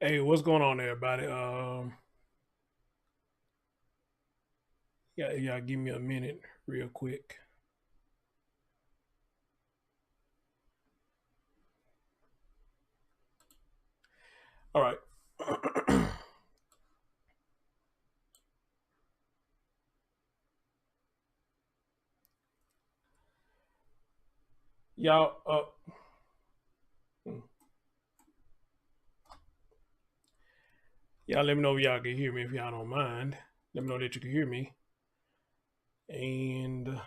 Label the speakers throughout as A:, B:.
A: Hey, what's going on, everybody? Yeah, give me a minute, real quick. All right, y'all. Y'all, let me know if y'all can hear me. If y'all don't mind, let me know that you can hear me. And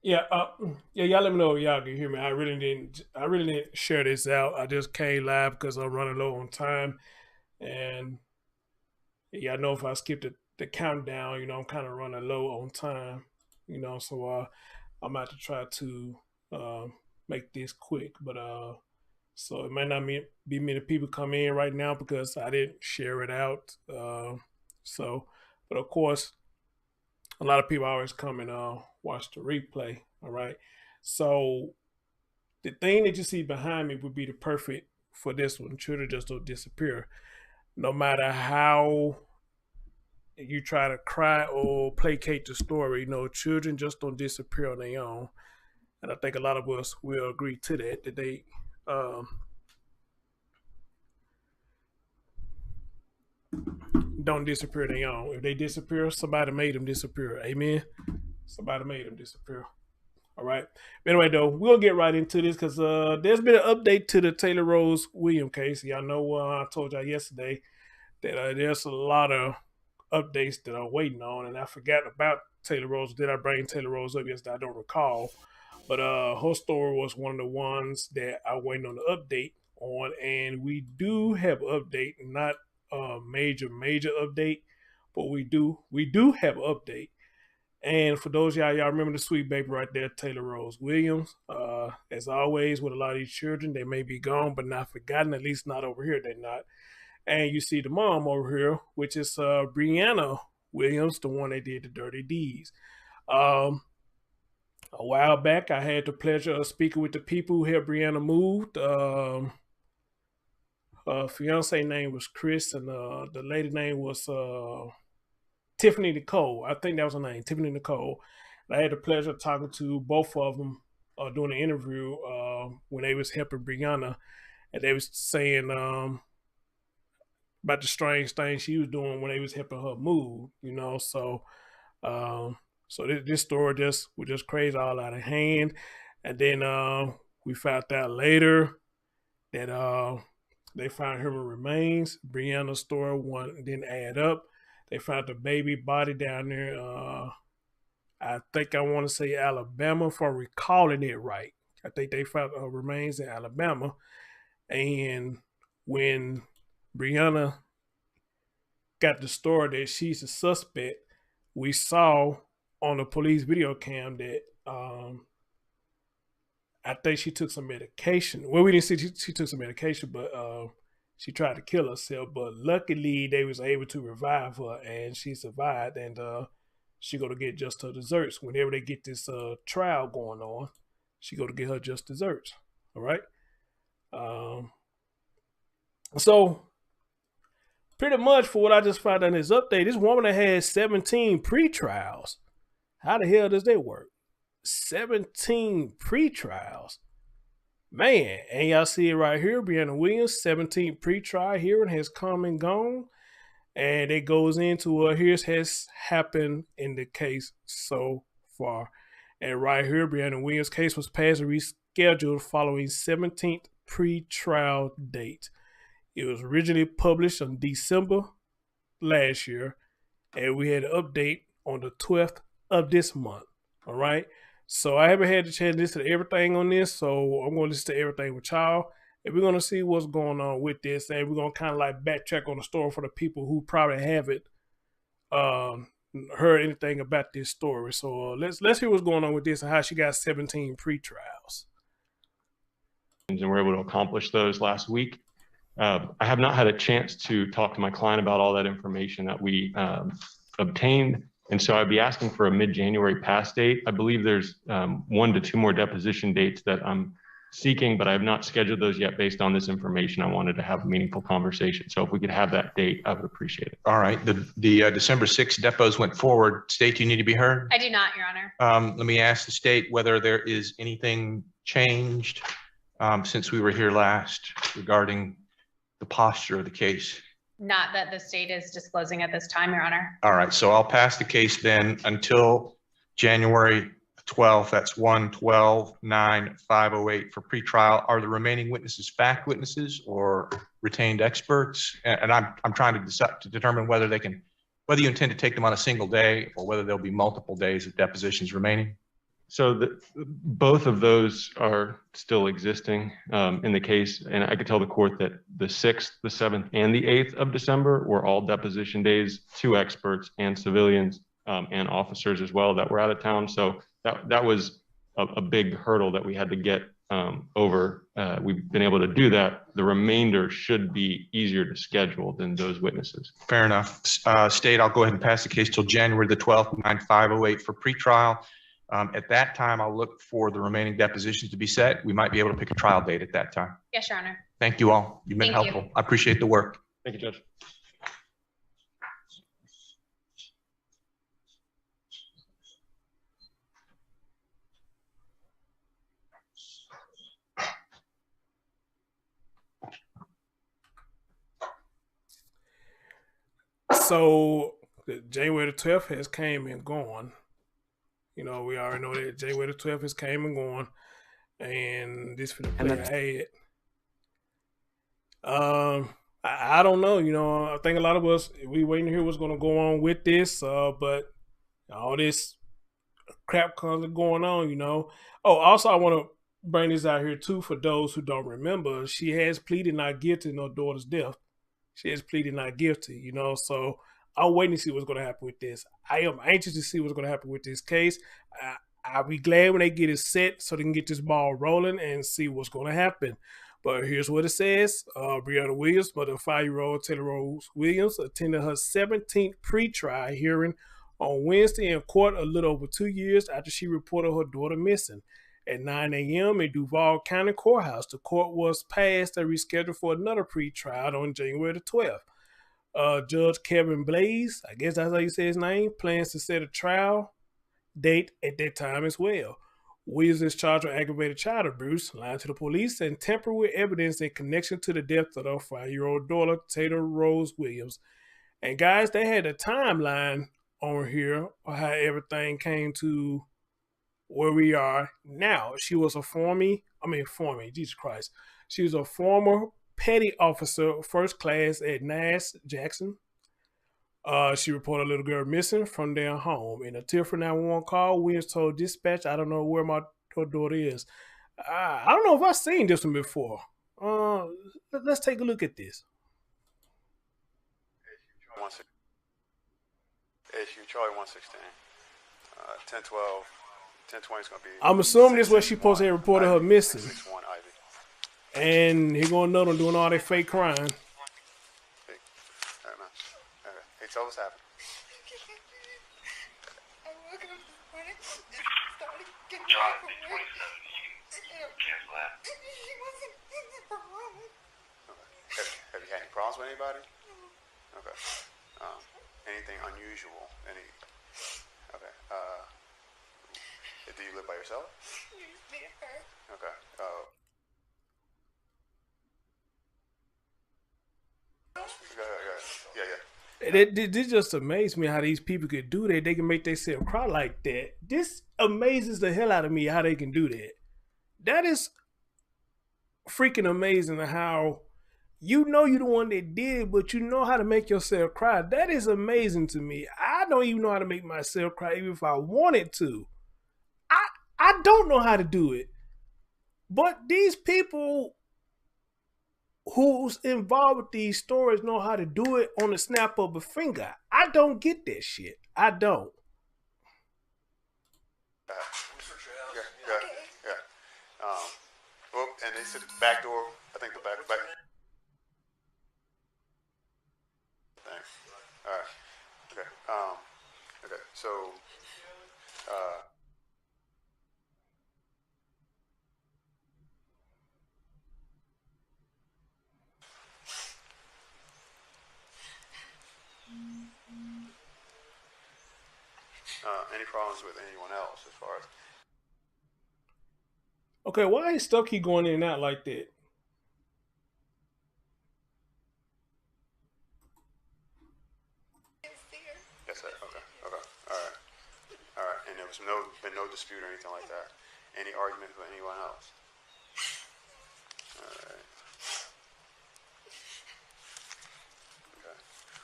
A: yeah, yeah, y'all, let me know if y'all can hear me. I really didn't share this out. I just came live because I'm running low on time, and y'all know if I skip the countdown, I'm kind of running low on time. So I'm about to try to uh, make this quick, but so it might not be many people come in right now because I didn't share it out. So, but of course, a lot of people always come and watch the replay. All right. So the thing that you see behind me would be the perfect for this one. Children just don't disappear. No matter how you try to cry or placate the story, children just don't disappear on their own. And I think a lot of us will agree to that they um, don't disappear their own. If they disappear, somebody made them disappear. Amen. Somebody made them disappear. All right. But anyway, though, we'll get right into this because there's been an update to the Taylor Rose Williams case. Y'all know I told y'all yesterday that there's a lot of updates that I'm waiting on, and I forgot about Taylor Rose. Did I bring Taylor Rose up yesterday? I don't recall. But her story was one of the ones that I waiting on the update on, and we do have an update, not a major update, but we do have an update. And for those y'all remember the sweet baby right there, Taylor Rose Williams. As always, with a lot of these children, they may be gone but not forgotten. At least not over here, they're not. And you see the mom over here, which is Brianna Williams, the one that did the dirty deeds. Um, a while back, I had the pleasure of speaking with the people who had Brianna moved. Her fiance name was Chris, and the lady name was Tiffany Nicole. I think that was her name, Tiffany Nicole. And I had the pleasure of talking to both of them during the interview when they was helping Brianna, and they was saying about the strange things she was doing when they was helping her move. Um, so this story just was just crazy, all out of hand. And then we found out later that they found human remains. Brianna's story one didn't add up. They found the baby body down there. I think I want to say Alabama, if I'm recalling it right. I think they found her remains in Alabama. And when Brianna got the story that she's a suspect, we saw on the police video cam that I think she took some medication. Well, we didn't see she took some medication, but she tried to kill herself. But luckily, they was able to revive her, and she survived. And she go to get just her desserts whenever they get this trial going on. She go to get her just desserts. All right. Um, so pretty much for what I just found out in this update, this woman that had 17 pre-trials. How the hell does that work? 17 pre-trials. Man, and y'all see it right here. Brianna Williams, 17th pre-trial hearing has come and gone. And it goes into here's has happened in the case so far. And right here, Brianna Williams' case was passed and rescheduled following 17th pre-trial date. It was originally published on December last year, and we had an update on the 12th of this month. All right. So I haven't had the chance to listen to everything on this, so I'm going to listen to everything with y'all. And we're going to see what's going on with this, and we're going to kind of like backtrack on the story for the people who probably haven't heard anything about this story. So let's hear what's going on with this and how she got 17 pretrials.
B: And we're able to accomplish those last week. I have not had a chance to talk to my client about all that information that we obtained. And so I'd be asking for a mid-January pass date. I believe there's 1 to 2 more deposition dates that I'm seeking, but I have not scheduled those yet based on this information. I wanted to have a meaningful conversation. So if we could have that date, I would appreciate it.
C: All right. The December 6th depots went forward. State, you need to be heard?
D: I do not, Your Honor.
C: Let me ask the state whether there is anything changed since we were here last regarding the posture of the case.
D: Not that the state is disclosing at this time, Your Honor.
C: All right. So I'll pass the case then until January 12th. That's 1/12/9/508 for pretrial. Are the remaining witnesses fact witnesses or retained experts? And I'm trying to determine whether you intend to take them on a single day or whether there'll be multiple days of depositions remaining.
B: So both of those are still existing in the case. And I could tell the court that the 6th, the 7th, and the 8th of December were all deposition days, 2 experts and civilians and officers as well that were out of town. So that was a big hurdle that we had to get over. We've been able to do that. The remainder should be easier to schedule than those witnesses.
C: Fair enough. State, I'll go ahead and pass the case till January the 12th, 9/508 for pretrial. At that time, I'll look for the remaining depositions to be set. We might be able to pick a trial date at that time.
D: Yes, Your Honor.
C: Thank you all. You've been
D: Thank
C: helpful.
D: you.
C: I appreciate the work.
B: Thank you, Judge.
A: So January the 12th has came and gone. You know, we already know that January the 12th has came and gone, and this for the play ahead. I don't know. You know, I think a lot of us we waiting to hear what's going to go on with this. But all this crap comes going on. You know. Oh, also I want to bring this out here too for those who don't remember. She has pleaded not guilty in her daughter's death. She has pleaded not guilty. You know, so I'm waiting to see what's going to happen with this. I am anxious to see what's going to happen with this case. I'll be glad when they get it set so they can get this ball rolling and see what's going to happen. But here's what it says. Brianna Williams, mother of 5-year-old Taylor Rose Williams, attended her 17th pretrial hearing on Wednesday in court a little over 2 years after she reported her daughter missing. At 9 a.m. in Duval County courthouse, the court was passed and rescheduled for another pretrial on January the 12th. Judge Kevin Blaze, I guess that's how you say his name, plans to set a trial date at that time as well. Williams is charged with aggravated child abuse, lying to the police, and tampering with evidence in connection to the death of their 5-year-old daughter, Taylor Rose Williams. And guys, they had a timeline on here of how everything came to where we are now. She was a Jesus Christ. She was a former petty officer, first class at NAS Jackson. She reported a little girl missing from their home. In a Tier 911 call, Williams told dispatch, "I don't know where her daughter is." I don't know if I've seen this one before. Let's take a look at this.
E: ASU Charlie 116, 1012, 1020 is going to be.
A: I'm assuming this is where she supposed to have reported her missing.
E: 61 Ivy.
A: And here going another one doing all that fake crime.
E: Hey, tell us what happened. Have you had any problems with anybody? Okay. Anything unusual? Okay. Do you live by yourself? Okay.
A: It just amazed me how these people could do that. They can make themselves cry like that. This amazes the hell out of me how they can do that. That is freaking amazing how you know you're the one that did it, but you know how to make yourself cry. That is amazing to me. I don't even know how to make myself cry even if I wanted to. I don't know how to do it. But these people who's involved with these stories know how to do it on the snap of a finger. I don't get that shit. I don't.
E: Yeah. Well, and they said the back door. I think the back. Thanks. All right. Okay. Okay. So. Any problems with anyone else as far as?
A: Okay, why is stuff keep going in and out like that?
E: Yes, sir. Okay. All right. And there was been no dispute or anything like that. Any argument with anyone else? All right. Okay.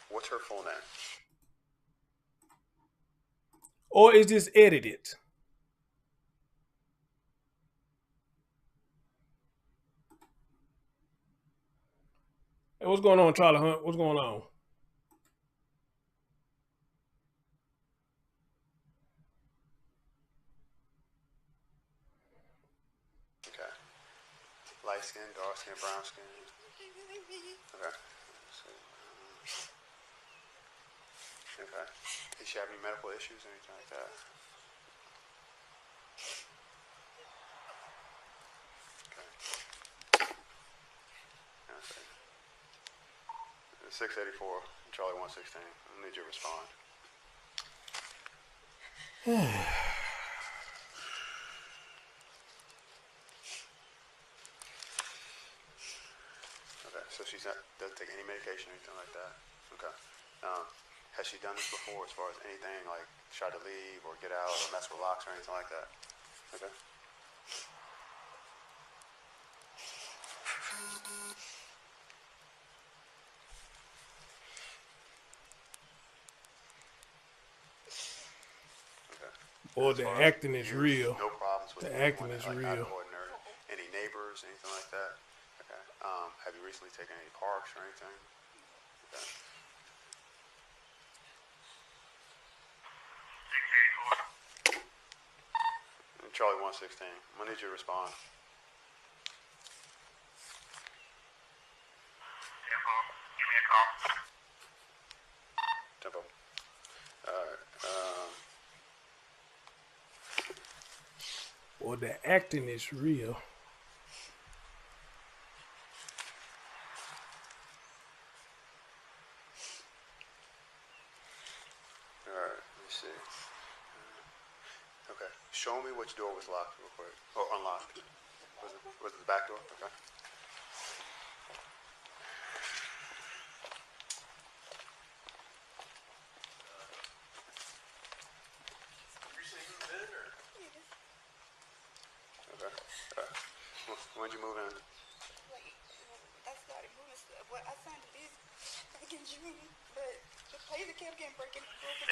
E: What's her full name?
A: Or is this edited? Hey, what's going on, Charlie Hunt? What's going on?
E: Okay. Light skin, dark skin, brown skin. Okay. Okay. Does she have any medical issues or anything like that? Okay. 684, Charlie 116. I need you to respond. Okay, so she's not doesn't take any medication or anything like that. Okay. Has she done this before as far as anything like try to leave or get out or mess with locks or anything like that? Okay.
A: Boy, the acting is real.
E: No problems with
A: The acting is
E: like,
A: real.
E: ordinary. Any neighbors, anything like that? Okay. Have you recently taken any parks or anything? Okay. Charlie 116. I'm gonna need you to respond.
F: Give me a call.
E: Tempo. Alright.
A: Boy, the acting is real.
E: Alright, let me see. Okay. Show me which door was locked real quick. Or unlocked. Was it the back door? Okay. Okay. When'd you move in?
G: I started moving stuff. Well, I signed this back in June, but the place kept getting broken.
F: 693,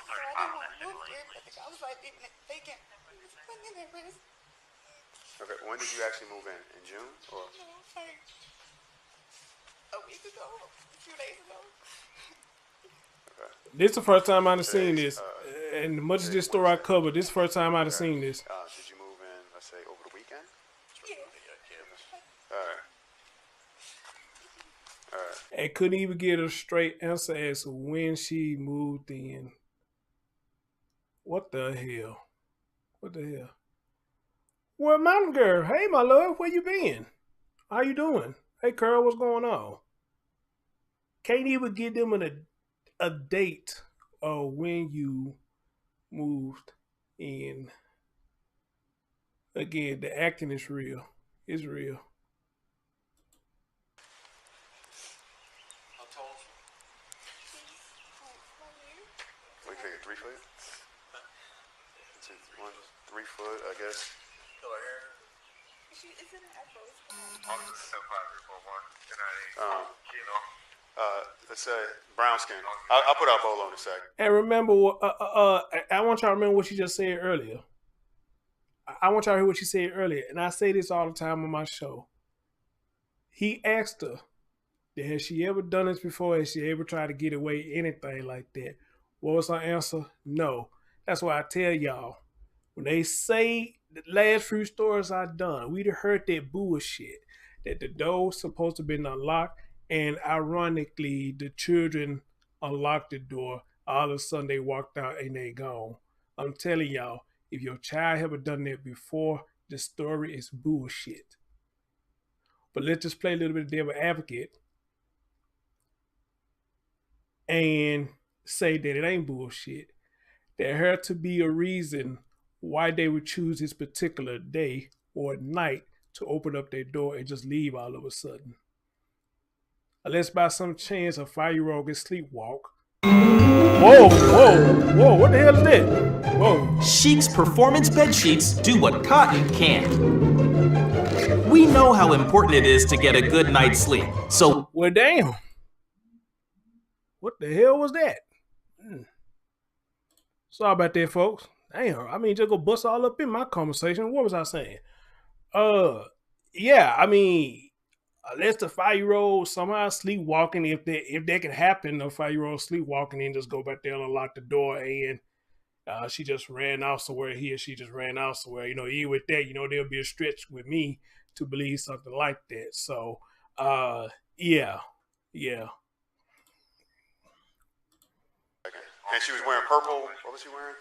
G: So I didn't want to move there, but I was like leaving it vacant. Putting in that rest.
E: Okay. When did you actually move in? In June or?
G: No, like a week ago, a few days ago.
E: Okay.
A: This is the first time I've seen this. And much as this story I covered, this is the first time I've seen this.
E: Did you move in, let's say, over the weekend?
G: Yeah.
E: Alright. Alright.
A: And couldn't even get a straight answer as to when she moved in. What the hell? What the hell? Well, mountain girl, hey my love, where you been? How you doing? Hey Carl, what's going on? Can't even give them a date of when you moved in. Again, the acting is real. It's real.
E: We figured 3 foot? It's 3 foot, I guess.
G: She is in an afro.
E: Let's say brown skin. I'll put our bolo in a sec.
A: And remember, I want y'all to remember what she just said earlier. I want y'all to hear what she said earlier, and I say this all the time on my show. He asked her, has she ever done this before? Has she ever tried to get away, anything like that? What was her answer? No. That's why I tell y'all, when they say the last few stories I've done, we'd heard that bullshit, that the door's supposed to be unlocked, and ironically, the children unlocked the door. All of a sudden, they walked out and they gone. I'm telling y'all, if your child ever done that before, the story is bullshit. But let's just play a little bit of devil advocate and say that it ain't bullshit. There had to be a reason why they would choose this particular day or night to open up their door and just leave all of a sudden. Unless by some chance a 5-year-old can sleepwalk. Whoa, what the hell is that? Whoa.
H: Chic's performance bed sheets do what cotton can't. We know how important it is to get a good night's sleep, so...
A: Well, damn. What the hell was that? Sorry about that, folks. Damn, I mean, just go bust all up in my conversation. What was I saying? Yeah, I mean, unless the 5-year-old somehow sleepwalking, if that can happen, a 5-year-old sleepwalking and just go back there and unlock the door and she just ran out somewhere, he or she just ran out somewhere. You know, even with that, you know, there'll be a stretch with me to believe something like that. So, yeah.
E: And she was wearing purple. What was she wearing?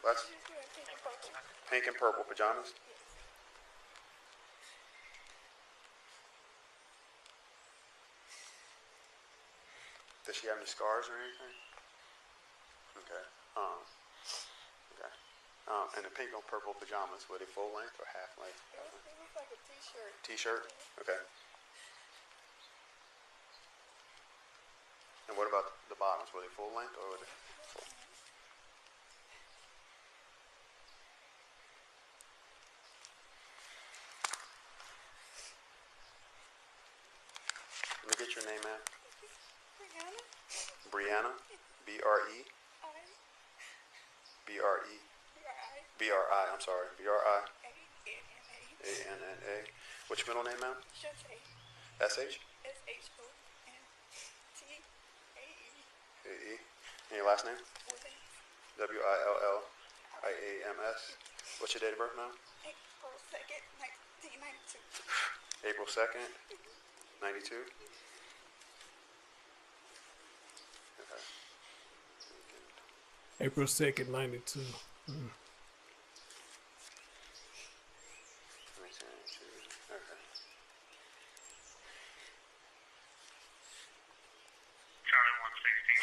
E: Pink and purple pajamas. Does she have any scars or anything? Okay. And the pink and purple pajamas, were they full length or half length?
G: It was like a t-shirt.
E: T-shirt? Okay. And what about the bottoms? Were they full length or were they full? Let me get your name, ma'am. Brianna. B-R-E. B-R-E. B-R-I. I'm sorry. B-R-I. A-N-N-A. What's your middle name, ma'am? S-H? A-E. And your last name? W-I-L-L-I-A-M-S. What's your date of birth, ma'am?
G: April 2nd, 1992.
E: April 2nd, 92. Okay.
A: April 2nd, 92.
E: 1992. Okay.
F: Charlie 116,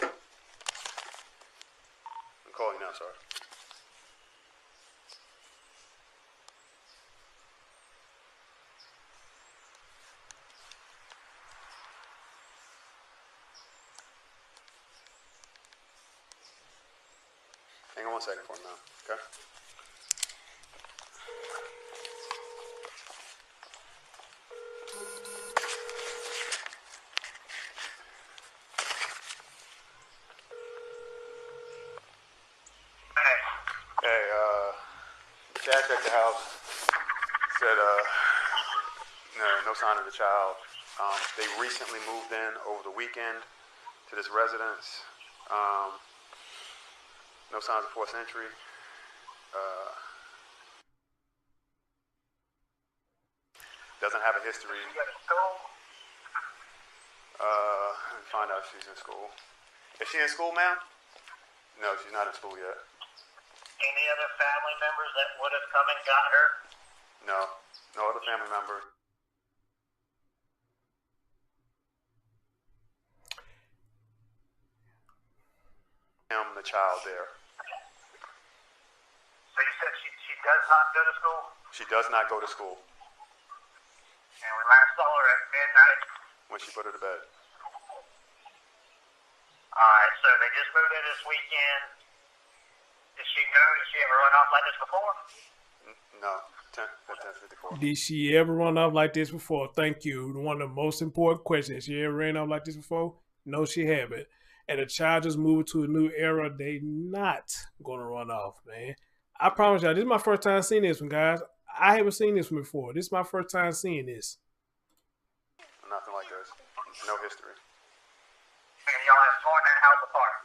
F: 684.
E: I'm calling you now, sorry. Hang on 1 second for me now, okay? Hey, Chad checked the house, said, no sign of the child. They recently moved in over the weekend to this residence. No signs of forced entry. Doesn't have a history.
F: She got a school?
E: Let me find out if she's in school. Is she in school, ma'am? No, she's not in school yet.
F: Any other family members that would have come and got her?
E: No other family member. The child there.
F: So you said she does not go to school?
E: She does not go to school.
F: And we last saw her at midnight?
E: When she put her to bed.
F: Alright, so they just moved in this weekend. Did she ever run off like this before?
E: No. 10:54.
A: Did she ever run off like this before? Thank you. One of the most important questions. She ever ran off like this before? No, she haven't. And the child just moved to a new era. They not gonna run off, man. I promise y'all, this is my first time seeing this one, guys. I haven't seen this one before. This is my first time seeing this.
E: Nothing like this. No history.
F: And y'all have torn that house apart.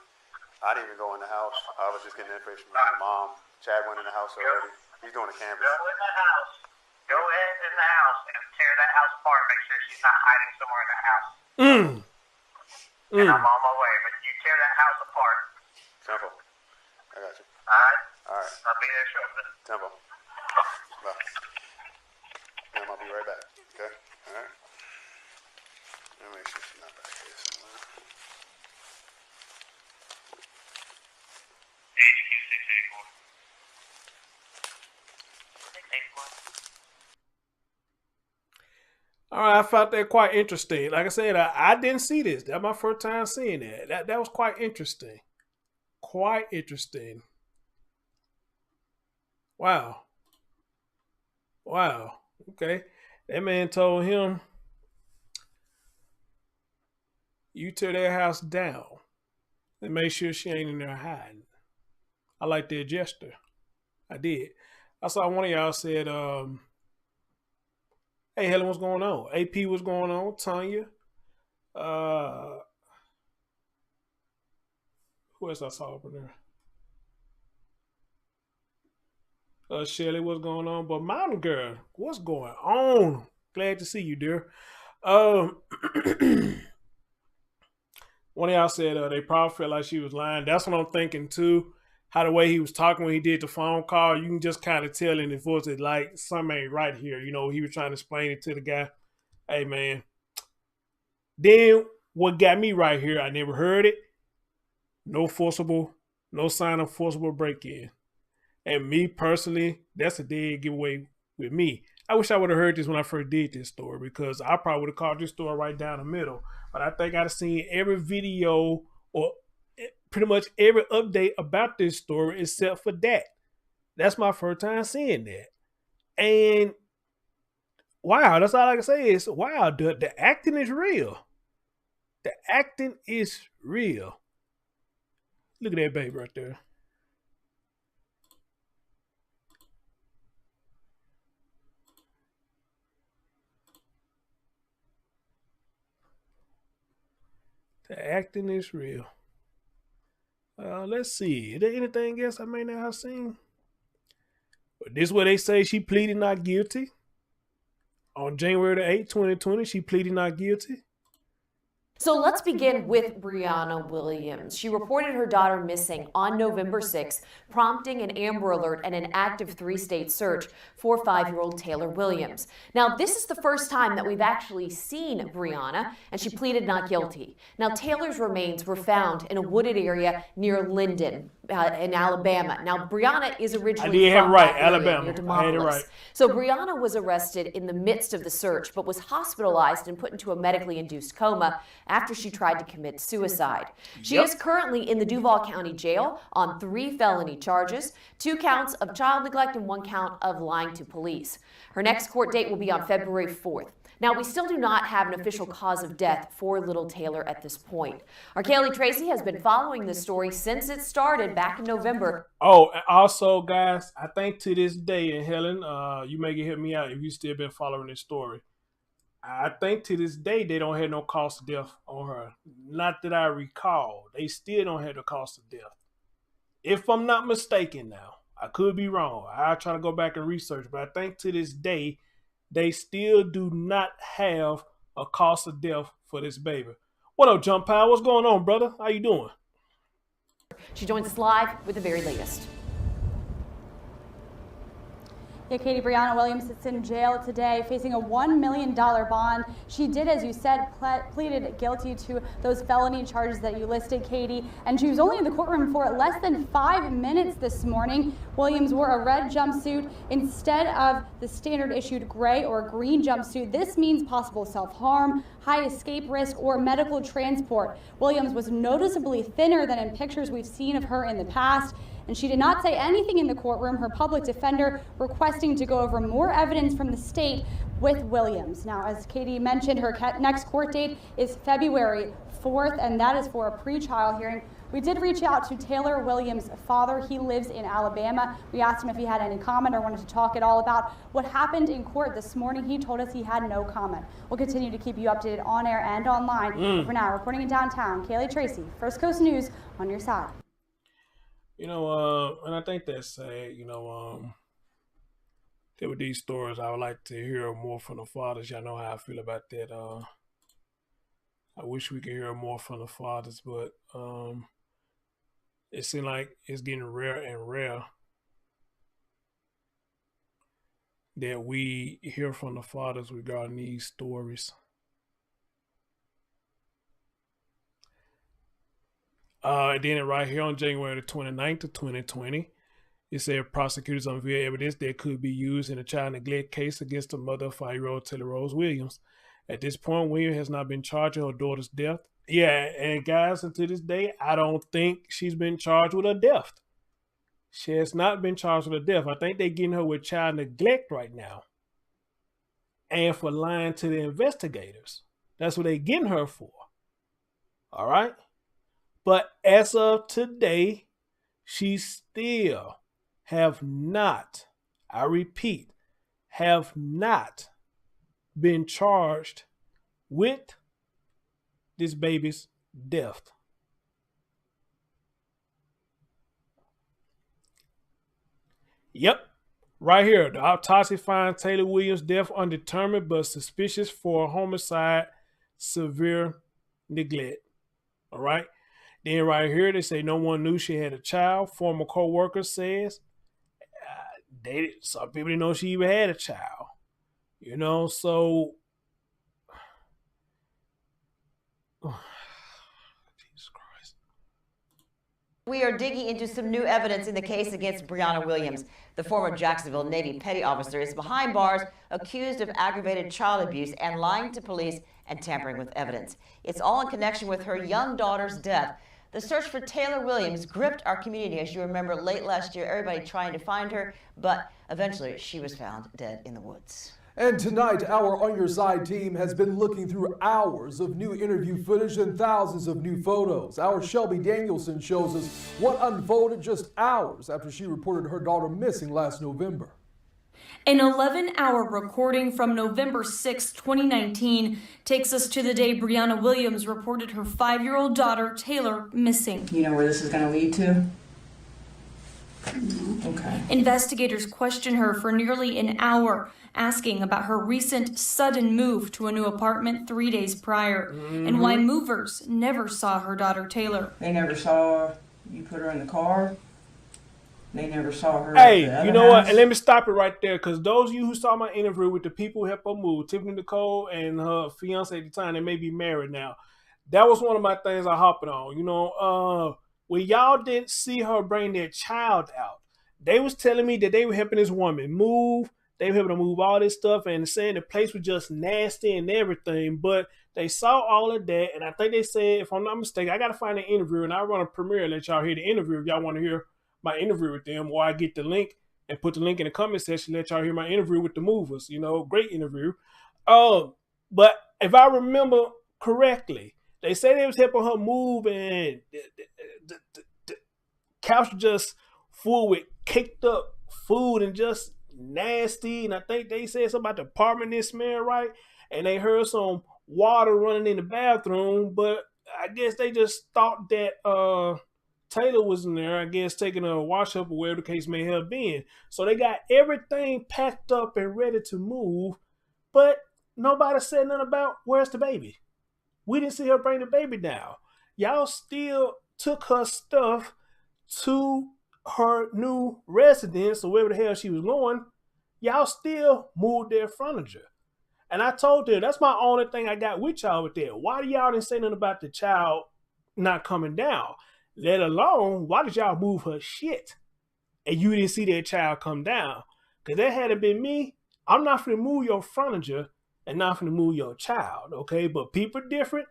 E: I didn't even go in the house. I was just getting information from my mom. Chad went in the house already. He's doing a canvas.
F: Go in the house. Go ahead in the house and tear that house apart. Make sure she's not hiding somewhere in the house. And I'm on my way, but you tear that house apart.
E: Simple. I got you.
F: All right?
E: All right.
F: I'll be there shortly.
E: Temple. Bye. Ma'am, I'll be right back. Okay? All right. Let me make sure she's not back here somewhere.
F: HQ 684. 684.
A: All right, I found that quite interesting. Like I said, I didn't see this. That's my first time seeing that. That was quite interesting. Quite interesting. Wow. Wow. Okay. That man told him, you tear that house down and make sure she ain't in there hiding. I like that gesture. I did. I saw one of y'all said, hey, Helen, what's going on? AP, what's going on? Tanya. Who else I saw over there? Shelly, what's going on? But Mountain Girl, what's going on? Glad to see you, dear. One of y'all said they probably felt like she was lying. That's what I'm thinking too. How the way he was talking when he did the phone call, you can just kind of tell in his voice that like something ain't right here. You know, he was trying to explain it to the guy. Hey, man. Then what got me right here, I never heard it. No sign of forcible break-in. And me personally, that's a dead giveaway with me. I wish I would have heard this when I first did this story because I probably would have called this story right down the middle. But I think I've seen every video or pretty much every update about this story except for that. That's my first time seeing that. And wow, that's all I can say is, wow, the acting is real. The acting is real. Look at that baby right there. The acting is real. Let's see. Is there anything else I may not have seen? But this is where they say she pleaded not guilty. On January the 8th, 2020, she pleaded not guilty.
I: So let's begin with Brianna Williams. She reported her daughter missing on November 6th, prompting an Amber Alert and an active 3-state search for 5-year-old Taylor Williams. Now, this is the first time that we've actually seen Brianna, and she pleaded not guilty. Now, Taylor's remains were found in a wooded area near Linden in Alabama. Now, Brianna is originally from that area near Demopolis. So Brianna was arrested in the midst of the search, but was hospitalized and put into a medically induced coma after she tried to commit suicide. She is currently in the Duval County Jail on 3 felony charges, 2 counts of child neglect and 1 count of lying to police. Her next court date will be on February 4th. Now, we still do not have an official cause of death for little Taylor at this point. Our Kaylee Tracy has been following this story since it started back in November.
A: Oh, and also, guys, I think to this day, and Helen, you may get hit me out if you still been following this story. I think to this day, they don't have no cause of death on her. Not that I recall. They still don't have the cause of death. If I'm not mistaken now, I could be wrong. I'll try to go back and research, but I think to this day, they still do not have a cause of death for this baby. What up, Jump Pile? What's going on, brother? How you doing?
I: She joins us live with the very latest.
J: Yeah, Katie, Brianna Williams sits in jail today facing a $1 million bond. She did, as you said, pleaded guilty to those felony charges that you listed, Katie, and she was only in the courtroom for less than 5 minutes this morning. Williams wore a red jumpsuit instead of the standard issued gray or green jumpsuit. This means possible self-harm, high escape risk, or medical transport. Williams was noticeably thinner than in pictures we've seen of her in the past, and she did not say anything in the courtroom. Her public defender requesting to go over more evidence from the state with Williams. Now, as Katie mentioned, her next court date is February 4th, and that is for a pretrial hearing. We did reach out to Taylor Williams' father. He lives in Alabama. We asked him if he had any comment or wanted to talk at all about what happened in court this morning. He told us he had no comment. We'll continue to keep you updated on air and online. For now, reporting in downtown, Kaylee Tracy, First Coast News, on your side.
A: And I think that's sad, that with these stories, I would like to hear more from the fathers. Y'all know how I feel about that. I wish we could hear more from the fathers, but it seems like it's getting rare and rare that we hear from the fathers regarding these stories. And then right here on January the 29th of 2020, it said prosecutors unveiled evidence that could be used in a child neglect case against the mother of 5-year-old Taylor Rose Williams. At this point, Williams has not been charged with her daughter's death. Yeah, and guys, until this day, I don't think she's been charged with her death. She has not been charged with her death. I think they're getting her with child neglect right now. And for lying to the investigators. That's what they're getting her for. All right? But as of today, she still have not, I repeat, have not been charged with this baby's death. Yep, right here. The autopsy finds Taylor Williams' death undetermined but suspicious for homicide, severe neglect. All right. Then right here, they say no one knew she had a child. Former co-worker says some people didn't know she even had a child. So Jesus Christ.
K: We are digging into some new evidence in the case against Brianna Williams. The former Jacksonville Navy petty officer is behind bars, accused of aggravated child abuse and lying to police and tampering with evidence. It's all in connection with her young daughter's death. The search for Taylor Williams gripped our community, as you remember, late last year, everybody trying to find her, but eventually she was found dead in the woods.
L: And tonight, our On Your Side team has been looking through hours of new interview footage and thousands of new photos. Our Shelby Danielson shows us what unfolded just hours after she reported her daughter missing last November.
M: An 11-hour recording from November 6, 2019 takes us to the day Brianna Williams reported her 5-year-old daughter, Taylor, missing.
N: You know where this is going to lead to? Okay.
M: Investigators questioned her for nearly an hour, asking about her recent sudden move to a new apartment 3 days prior, and why movers never saw her daughter, Taylor.
N: They never saw you put her in the car? They never saw her.
A: Hey, you know what? And let me stop it right there, because those of you who saw my interview with the people who helped her move, Tiffany Nicole and her fiance at the time, they may be married now. That was one of my things I hopped on. When y'all didn't see her bring their child out, they was telling me that they were helping this woman move. They were helping her move all this stuff and saying the place was just nasty and everything. But they saw all of that, and I think they said, if I'm not mistaken, I got to find an interview, and I'll run a premiere and let y'all hear the interview if y'all want to hear my interview with them, or I get the link and put the link in the comment section, let y'all hear my interview with the movers. Great interview. But if I remember correctly, they say they was helping her move, and the couch was just full with caked up food and just nasty. And I think they said something about the apartment didn't smell right, and they heard some water running in the bathroom. But I guess they just thought that Taylor was in there, I guess, taking a wash up or whatever the case may have been. So they got everything packed up and ready to move, but nobody said nothing about where's the baby. We didn't see her bring the baby down. Y'all still took her stuff to her new residence or wherever the hell she was going. Y'all still moved their furniture. And I told them, that's my only thing I got with y'all with that. Why do y'all didn't say nothing about the child not coming down? Let alone, why did y'all move her shit and you didn't see that child come down? Because that had been me. I'm not going to move your furniture and not going to move your child, okay? But people are different.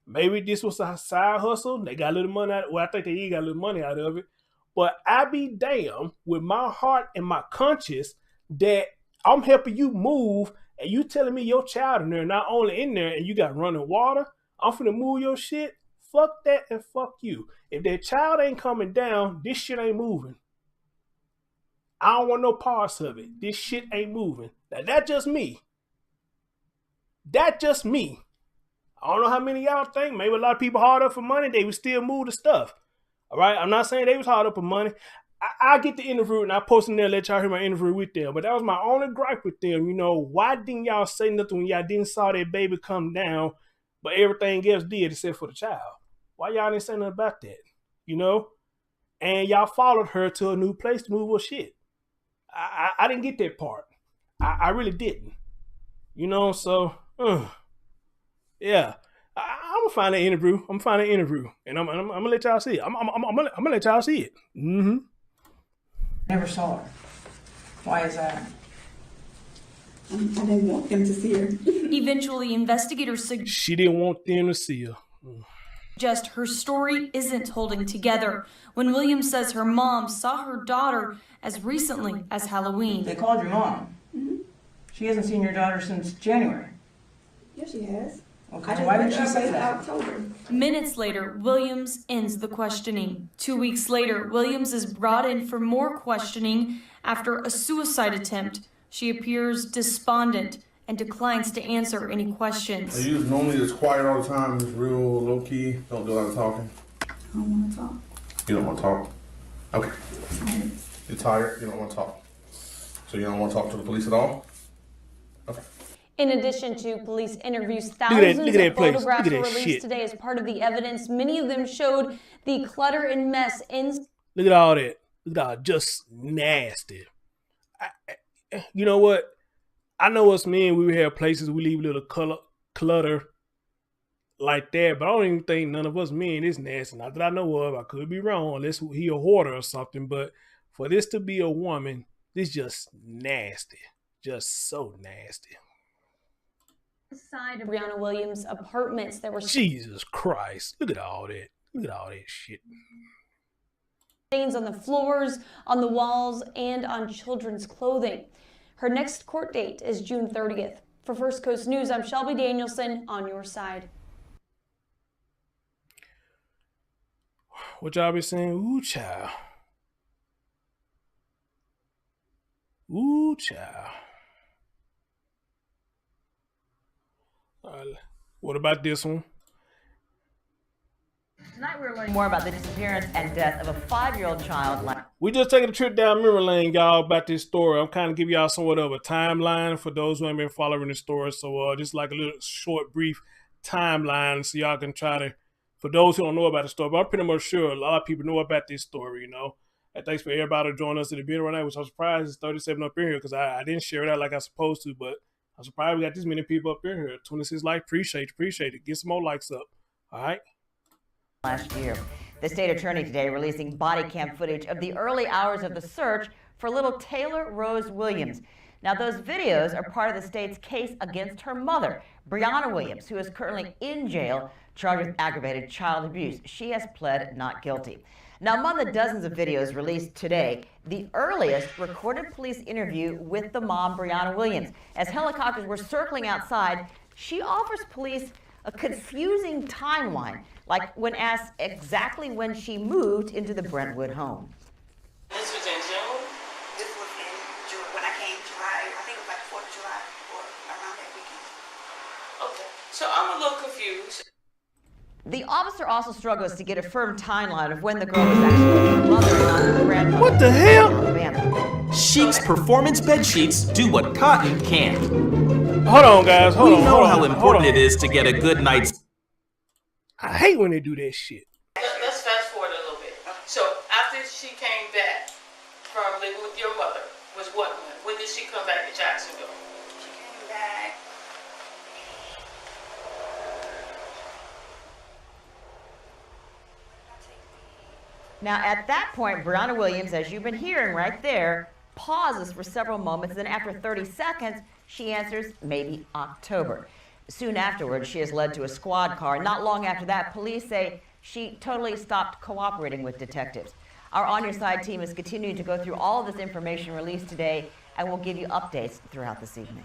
A: Maybe this was a side hustle. They got a little money out of it. Well, I think they got a little money out of it. But I be damned with my heart and my conscience that I'm helping you move and you telling me your child in there, not only in there, and you got running water. I'm finna move your shit. fuck that and fuck you. If that child ain't coming down, this shit ain't moving. I don't want no parts of it. This shit ain't moving. Now, that's just me. That's just me. I don't know how many of y'all think. Maybe a lot of people hard up for money. They would still move the stuff. All right? I'm not saying they was hard up for money. I get the interview and I post in there and let y'all hear my interview with them. But that was my only gripe with them. You know, why didn't y'all say nothing when y'all didn't saw that baby come down, but everything else did except for the child? Why y'all didn't say nothing about that? You know? And y'all followed her to a new place to move her shit. I didn't get that part. I really didn't. You know, so, yeah. I'm gonna find that interview. And I'm gonna let y'all see it. I'm gonna let y'all see it. Mm-hmm.
N: Never saw her. Why is that?
G: I didn't want them to see her.
M: Eventually, investigators
A: She didn't want them to see her.
M: suggest her story isn't holding together when Williams says her mom saw her daughter as recently as Halloween.
N: They called your mom.
G: Mm-hmm.
N: She hasn't seen your daughter since January.
G: Yes, she has.
N: Okay, so why didn't she say that?
G: October.
M: Minutes later, Williams ends the questioning. 2 weeks later, Williams is brought in for more questioning after a suicide attempt. She appears despondent and declines to answer any questions.
O: Are you normally just quiet all the time, just real low key, don't do a lot of talking?
G: I don't want to talk.
O: You don't want to talk? Okay. You're tired, you don't want to talk. So you don't want to talk to the police at all? Okay.
P: In addition to police interviews, thousands of photographs were released today as part of the evidence. Many of them showed the clutter and mess in.
A: Look at all that. Look at all that. Just nasty. You know what? I know us men, we have places we leave a little clutter like that, but I don't even think none of us men is nasty. Not that I know of. I could be wrong, unless he a hoarder or something. But for this to be a woman, this just nasty. Just so nasty.
P: Side of Brianna Williams' apartments, there were
A: Jesus Christ. Look at all that. Look at all that shit.
P: stains on the floors, on the walls, and on children's clothing. Her next court date is June 30th. For First Coast News, I'm Shelby Danielson, on your side.
A: What y'all be saying? Ooh, child. Ooh, child. What about this one?
K: Tonight we're learning more about the disappearance and death of a 5-year-old child.
A: We just taking a trip down memory lane, y'all, about this story. I'm kind of giving y'all somewhat of a timeline for those who haven't been following the story. So just like a little short, brief timeline so y'all can try to, for those who don't know about the story, but I'm pretty much sure a lot of people know about this story, you know. And thanks for everybody joining us at the beginning right now, which I'm surprised it's 37 up in here because I didn't share it out like I was supposed to, but I'm surprised we got this many people up in here. 26 likes, appreciate it. Get some more likes up, all right?
K: Last year, the state attorney today releasing body cam footage of the early hours of the search for little Taylor Rose Williams. Now, those videos are part of the state's case against her mother, Brianna Williams, who is currently in jail, charged with aggravated child abuse. She has pled not guilty. Now, among the dozens of videos released today, the earliest recorded police interview with the mom, Brianna Williams. As helicopters were circling outside, she offers police a confusing timeline, like when asked exactly when she moved into the Brentwood home.
Q: This was in June?
G: This was in June, when I came July, I think it was like 4th of July or around that weekend.
Q: Okay, so I'm a little confused.
K: The officer also struggles to get a firm timeline of when the girl was actually with her mother and not her grandmother.
A: What the hell?
H: Sheik's performance bed sheets do what cotton can't.
A: Hold on, guys. Hold on.
H: We know how important it is to get a good night's.
A: I hate when they do that shit.
Q: Let's fast forward a little bit. So after she came back from living with your mother, was what? When did she come back to Jacksonville?
G: She came back.
K: Now, at that point, Brianna Williams, as you've been hearing right there, pauses for several moments. Then after 30 seconds, she answers, maybe October. Soon afterwards, she is led to a squad car. Not long after that, police say she totally stopped cooperating with detectives. Our On Your Side team is continuing to go through all of this information released today, and we'll give you updates throughout this evening.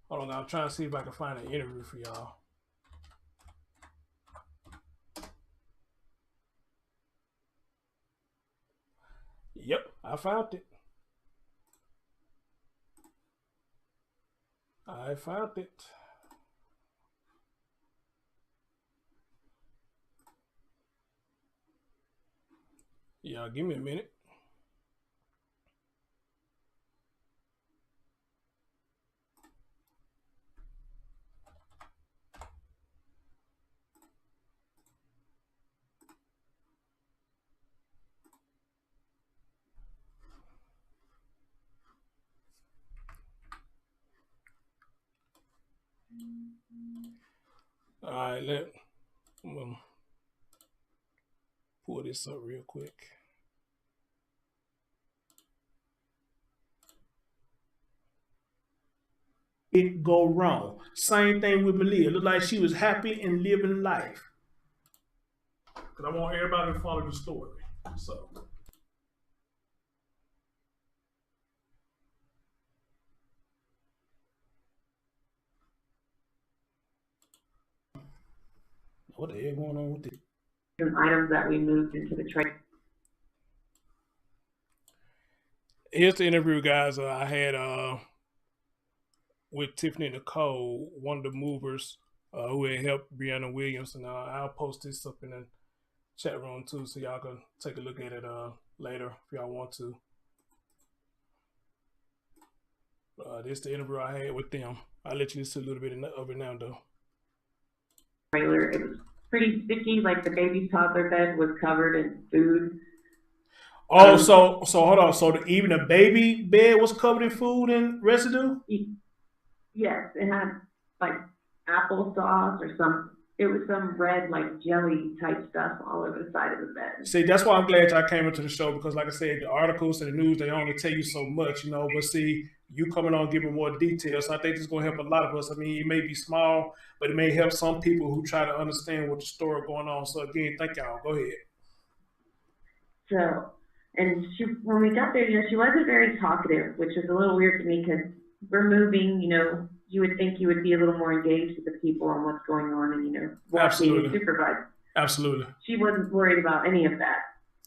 A: Hold on, I'm trying to see if I can find an interview for y'all. Yep, I found it. I found it. Yeah, give me a minute. All right, I'm gonna pull this up real quick. It go wrong. Same thing with Malia. Looked like she was happy and living life. Cause I want everybody to follow the story. So. What the hell going on with it?
R: Items that we moved into the trade.
A: Here's the interview, guys. I had with Tiffany Nicole, one of the movers who had helped Brianna Williams, and I'll post this up in the chat room too, so y'all can take a look at it later if y'all want to. This is the interview I had with them. I'll let you listen to a little bit of it now, though.
R: Trailer. It was pretty sticky, like the baby's toddler bed was covered in food.
A: Oh, so hold on. So even the baby bed was covered in food and residue?
R: Yes, it had like applesauce or some. It was some red like jelly type stuff all over the side of the bed.
A: See, that's why I'm glad y'all came into the show, because like I said, the articles and the news, they only tell you so much, you know. But see, you coming on giving more details. So I think this is going to help a lot of us. I mean, it may be small, but it may help some people who try to understand what the story going on. So again, thank y'all. Go ahead.
R: So, and when we got there, you know, she wasn't very talkative, which is a little weird to me because we're moving, you know, you would think you would be a little more engaged with the people on what's going on and, you know, watching and supervise.
A: Absolutely.
R: She wasn't worried about any of that.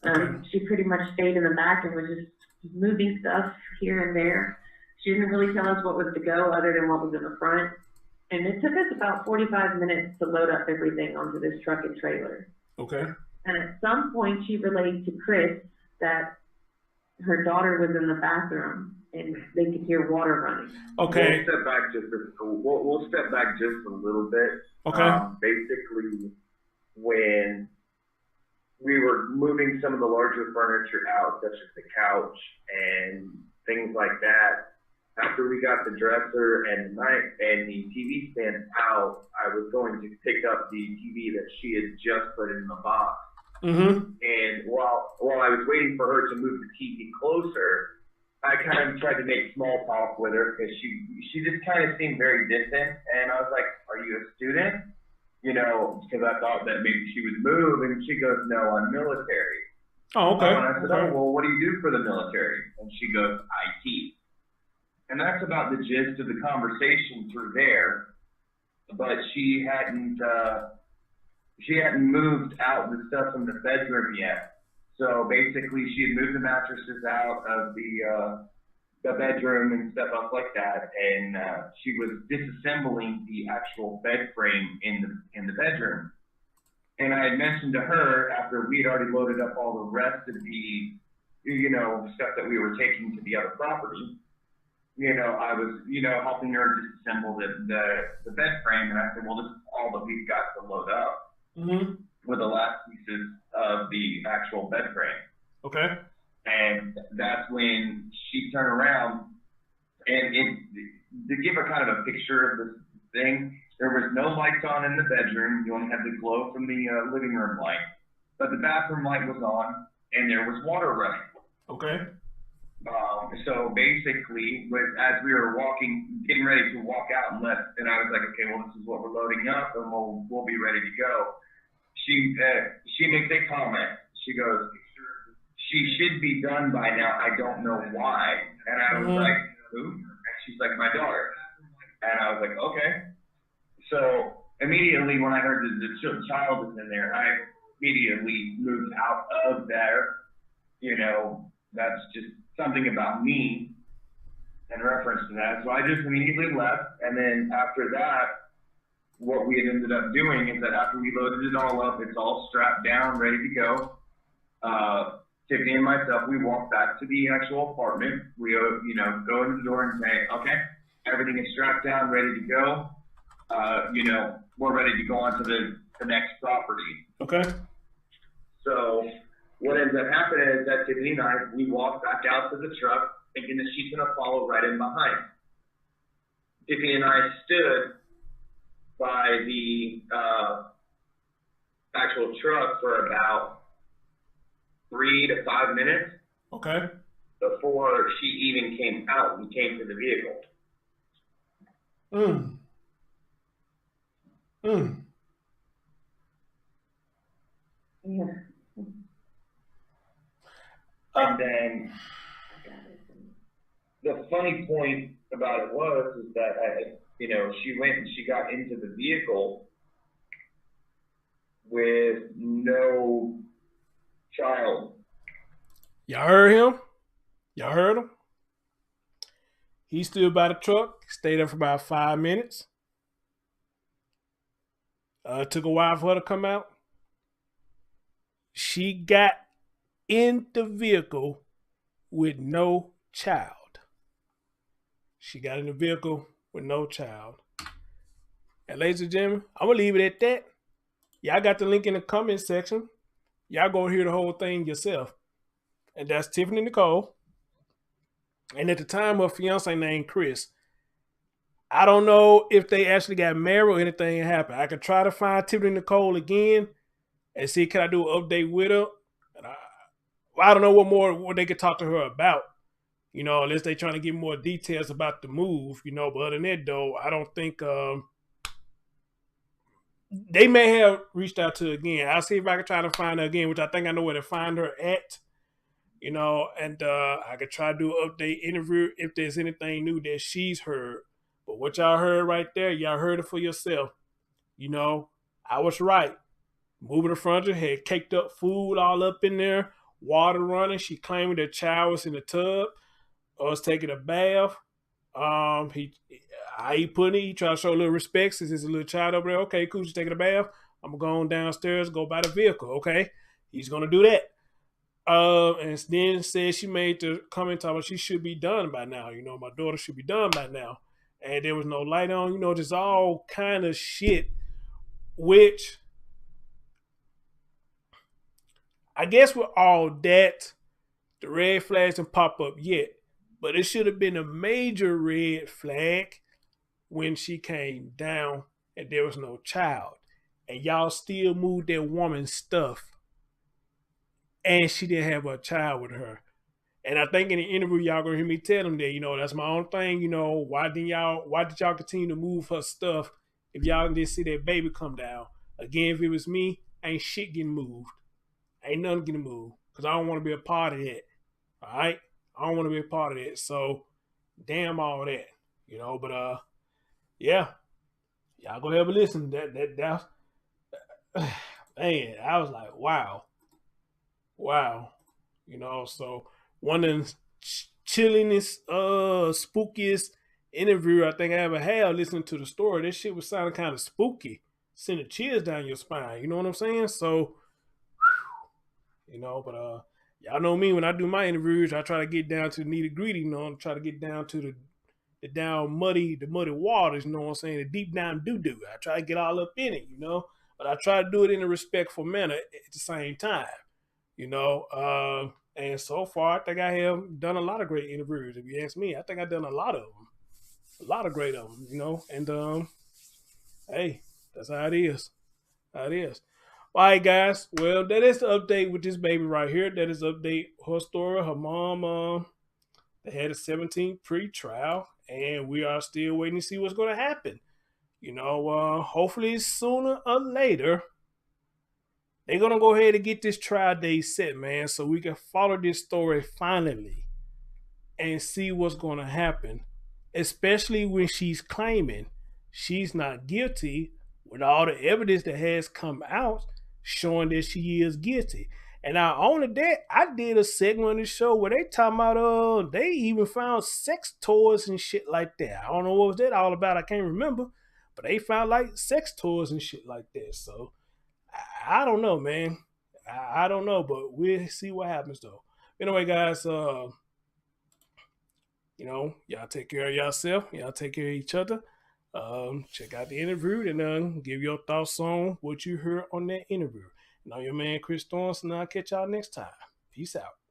A: Okay.
R: She pretty much stayed in the back and was just moving stuff here and there. She didn't really tell us what was to go other than what was in the front. And it took us about 45 minutes to load up everything onto this truck and trailer.
A: Okay.
R: And at some point she relayed to Chris that her daughter was in the bathroom and they could hear water running.
A: Okay.
S: We'll step back just a little bit.
A: Okay.
S: Basically, when we were moving some of the larger furniture out, such as the couch and things like that, after we got the dresser and the TV stand out, I was going to pick up the TV that she had just put in the box.
A: Mm-hmm.
S: And while I was waiting for her to move the TV closer, I kind of tried to make small talk with her because she just kind of seemed very distant. And I was like, "Are you a student?" You know, because I thought that maybe she would move. And she goes, "No, I'm military."
A: Oh, okay.
S: And I said, "Oh, well, what do you do for the military?" And she goes, "IT." And that's about the gist of the conversation through there. But she hadn't moved out the stuff from the bedroom yet. So basically, she had moved the mattresses out of the bedroom and stuff up like that, and she was disassembling the actual bed frame in the bedroom. And I had mentioned to her, after we had already loaded up all the rest of the, you know, stuff that we were taking to the other property, you know, I was, you know, helping her disassemble the bed frame, and I said, well, this is all that we've got to load up.
A: Mm-hmm.
S: With the last pieces of the actual bed frame.
A: Okay.
S: And that's when she turned around, and to give a kind of a picture of this thing, there was no lights on in the bedroom. You only had the glow from the living room light. But the bathroom light was on, and there was water running.
A: Okay.
S: So basically, as we were getting ready to walk out and left, and I was like, okay, well, this is what we're loading up, and we'll be ready to go. She makes a comment. She goes, "She should be done by now. I don't know why." And I was like, "Who?" And she's like, "My daughter." And I was like, okay. So immediately when I heard that the child was in there, I immediately moved out of there. You know, that's just something about me in reference to that. So I just immediately left. And then after that, what we had ended up doing is that after we loaded it all up, it's all strapped down, ready to go. Tiffany and myself, we walked back to the actual apartment. We, you know, go into the door and say, okay, everything is strapped down, ready to go. You know, we're ready to go on to the next property.
A: Okay.
S: So what ends up happening is that Tiffany and I, we walked back out to the truck thinking that she's going to follow right in behind. Tiffany and I stood by the actual truck for about 3 to 5 minutes.
A: Okay.
S: Before she even came out and came to the vehicle.
R: Yeah.
S: And then the funny point about it was is that you know, she went and she got into the vehicle with no child.
A: Y'all heard him? Y'all heard him? He stood by the truck, stayed there for about 5 minutes. It took a while for her to come out. She got in the vehicle with no child. She got in the vehicle with no child. And ladies and gentlemen, I'm going to leave it at that. Y'all got the link in the comment section. Y'all go hear the whole thing yourself. And that's Tiffany Nicole. And at the time, her fiance named Chris. I don't know if they actually got married or anything happened. I could try to find Tiffany Nicole again and see, can I do an update with her? And I don't know what they could talk to her about, you know, unless they trying to get more details about the move, you know. But other than that, though, I don't think they may have reached out to her again. I'll see if I can try to find her again, which I think I know where to find her at, you know, and I could try to do an update interview if there's anything new that she's heard. But what y'all heard right there, y'all heard it for yourself. You know, I was right. Moving the furniture, had caked up food all up in there, water running. She claimed that child was in the tub or was taking a bath. He put it, he tried to show a little respect since there's a little child over there. Okay, cool, she's taking a bath. I'm going to go on downstairs, go by the vehicle. Okay, he's going to do that. And then said she made the comment talking about she should be done by now. You know, my daughter should be done by now. And there was no light on, you know, just all kind of shit, which I guess with all that, the red flags didn't pop up yet. But it should have been a major red flag when she came down and there was no child. And y'all still moved that woman's stuff. And she didn't have a child with her. And I think in the interview, y'all gonna hear me tell them that, you know, that's my own thing. You know, why did y'all continue to move her stuff if y'all didn't see that baby come down? Again, if it was me, ain't shit getting moved. Ain't nothing getting moved. Because I don't want to be a part of that. All right? I don't want to be a part of that. So, damn all that. You know, but, yeah. Y'all go ahead and listen. That man, I was like, wow. Wow. You know, so one of the chillingest, spookiest interview I think I ever had listening to the story. This shit was sounding kind of spooky. Sending chills down your spine. You know what I'm saying? So, you know, but y'all know me, when I do my interviews, I try to get down to the nitty-gritty, you know, try to get down to the muddy waters, you know what I'm saying, the deep down doo-doo. I try to get all up in it, you know, but I try to do it in a respectful manner at the same time, you know. And so far, I think I have done a lot of great interviews. If you ask me, I think I've done a lot of them. A lot of great of them, you know. And, hey, that's how it is. How it is. All right, guys. Well, that is the update with this baby right here. That is the update. Her story. Her mom, they had a 17th pre-trial, and we are still waiting to see what's going to happen. You know, hopefully sooner or later, they're going to go ahead and get this trial date set, man, so we can follow this story finally and see what's going to happen especially when she's claiming she's not guilty with all the evidence that has come out showing that she is guilty. And not only that, I did a segment on the show where they talking about they even found sex toys and shit like that. I don't know what was that all about. I can't remember, but they found like sex toys and shit like that. So I don't know, man. I don't know, but we'll see what happens though. Anyway, guys, y'all take care of yourself. Y'all take care of each other. Check out the interview and give your thoughts on what you heard on that interview. Now your man Chris Thornton, and I'll catch y'all next time. Peace out.